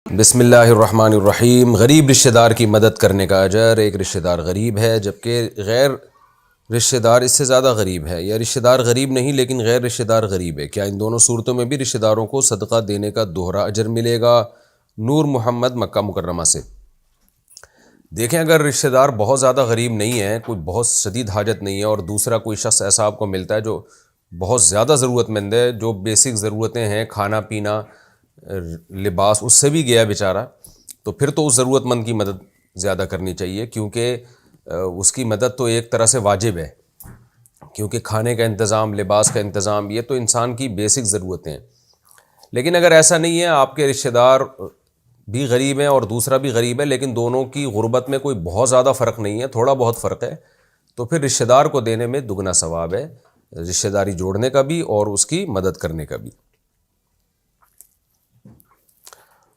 بسم اللہ الرحمن الرحیم۔ غریب رشتہ دار کی مدد کرنے کا اجر۔ ایک رشتہ دار غریب ہے جبکہ غیر رشتہ دار اس سے زیادہ غریب ہے، یا رشتہ دار غریب نہیں لیکن غیر رشتہ دار غریب ہے، کیا ان دونوں صورتوں میں بھی رشتہ داروں کو صدقہ دینے کا دوہرا اجر ملے گا؟ نور محمد مکہ مکرمہ سے۔ دیکھیں، اگر رشتہ دار بہت زیادہ غریب نہیں ہے، کوئی بہت شدید حاجت نہیں ہے، اور دوسرا کوئی شخص ایسا آپ کو ملتا ہے جو بہت زیادہ ضرورت مند ہے، جو بیسک ضرورتیں ہیں، کھانا پینا، لباس، اس سے بھی گیا بیچارہ، تو پھر تو اس ضرورت مند کی مدد زیادہ کرنی چاہیے، کیونکہ اس کی مدد تو ایک طرح سے واجب ہے، کیونکہ کھانے کا انتظام، لباس کا انتظام، یہ تو انسان کی بیسک ضرورتیں ہیں۔ لیکن اگر ایسا نہیں ہے، آپ کے رشتہ دار بھی غریب ہیں اور دوسرا بھی غریب ہے، لیکن دونوں کی غربت میں کوئی بہت زیادہ فرق نہیں ہے، تھوڑا بہت فرق ہے، تو پھر رشتہ دار کو دینے میں دگنا ثواب ہے، رشتہ داری جوڑنے کا بھی اور اس کی مدد کرنے کا بھی۔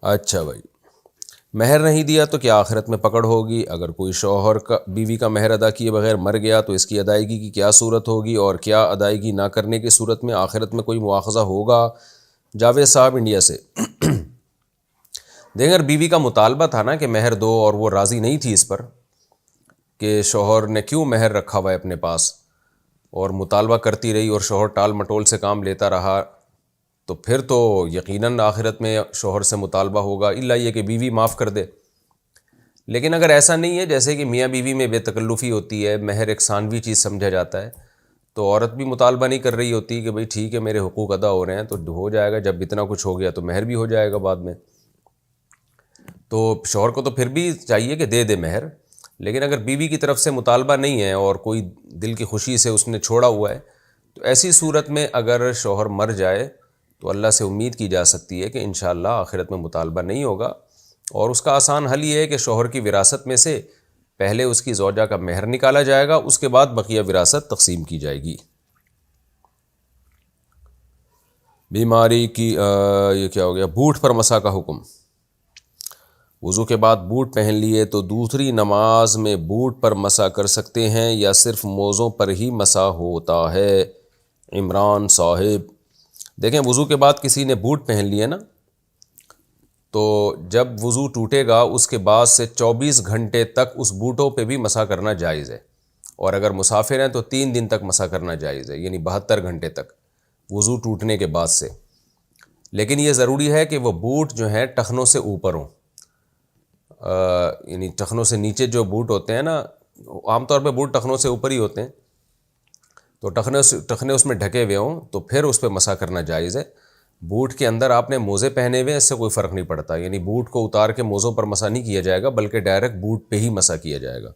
اچھا بھائی، مہر نہیں دیا تو کیا آخرت میں پکڑ ہوگی؟ اگر کوئی شوہر کا بیوی کا مہر ادا کیے بغیر مر گیا تو اس کی ادائیگی کی کیا صورت ہوگی، اور کیا ادائیگی نہ کرنے کی صورت میں آخرت میں کوئی مواخذہ ہوگا؟ جاوید صاحب انڈیا سے۔ دیکھیں، اگر بیوی کا مطالبہ تھا نا کہ مہر دو، اور وہ راضی نہیں تھی اس پر کہ شوہر نے کیوں مہر رکھا ہوا ہے اپنے پاس، اور مطالبہ کرتی رہی اور شوہر ٹال مٹول سے کام لیتا رہا، تو پھر تو یقیناً آخرت میں شوہر سے مطالبہ ہوگا، الا یہ کہ بیوی معاف کر دے۔ لیکن اگر ایسا نہیں ہے، جیسے کہ میاں بیوی میں بے تکلفی ہوتی ہے، مہر ایک ثانوی چیز سمجھا جاتا ہے، تو عورت بھی مطالبہ نہیں کر رہی ہوتی کہ بھئی ٹھیک ہے میرے حقوق ادا ہو رہے ہیں تو ہو جائے گا، جب اتنا کچھ ہو گیا تو مہر بھی ہو جائے گا بعد میں، تو شوہر کو تو پھر بھی چاہیے کہ دے دے مہر۔ لیکن اگر بیوی کی طرف سے مطالبہ نہیں ہے اور کوئی دل کی خوشی سے اس نے چھوڑا ہوا ہے، تو ایسی صورت میں اگر شوہر مر جائے تو اللہ سے امید کی جا سکتی ہے کہ انشاءاللہ آخرت میں مطالبہ نہیں ہوگا، اور اس کا آسان حل یہ ہے کہ شوہر کی وراثت میں سے پہلے اس کی زوجہ کا مہر نکالا جائے گا، اس کے بعد بقیہ وراثت تقسیم کی جائے گی۔ بیماری کی یہ کیا ہو گیا؟ بوٹ پر مسح کا حکم۔ وضو کے بعد بوٹ پہن لیے تو دوسری نماز میں بوٹ پر مسح کر سکتے ہیں یا صرف موزوں پر ہی مسح ہوتا ہے؟ عمران صاحب۔ دیکھیں، وضو کے بعد کسی نے بوٹ پہن لیے نا، تو جب وضو ٹوٹے گا اس کے بعد سے 24 گھنٹے تک اس بوٹوں پہ بھی مسح کرنا جائز ہے، اور اگر مسافر ہیں تو 3 دن تک مسح کرنا جائز ہے، یعنی 72 گھنٹے تک وضو ٹوٹنے کے بعد سے۔ لیکن یہ ضروری ہے کہ وہ بوٹ جو ہیں ٹخنوں سے اوپر ہوں، یعنی ٹخنوں سے نیچے جو بوٹ ہوتے ہیں نا، عام طور پہ بوٹ ٹخنوں سے اوپر ہی ہوتے ہیں، تو ٹخنے اس میں ڈھکے ہوئے ہوں تو پھر اس پہ مسح کرنا جائز ہے۔ بوٹ کے اندر آپ نے موزے پہنے ہوئے، اس سے کوئی فرق نہیں پڑتا، یعنی بوٹ کو اتار کے موزوں پر مسح نہیں کیا جائے گا، بلکہ ڈائریکٹ بوٹ پہ ہی مسح کیا جائے گا۔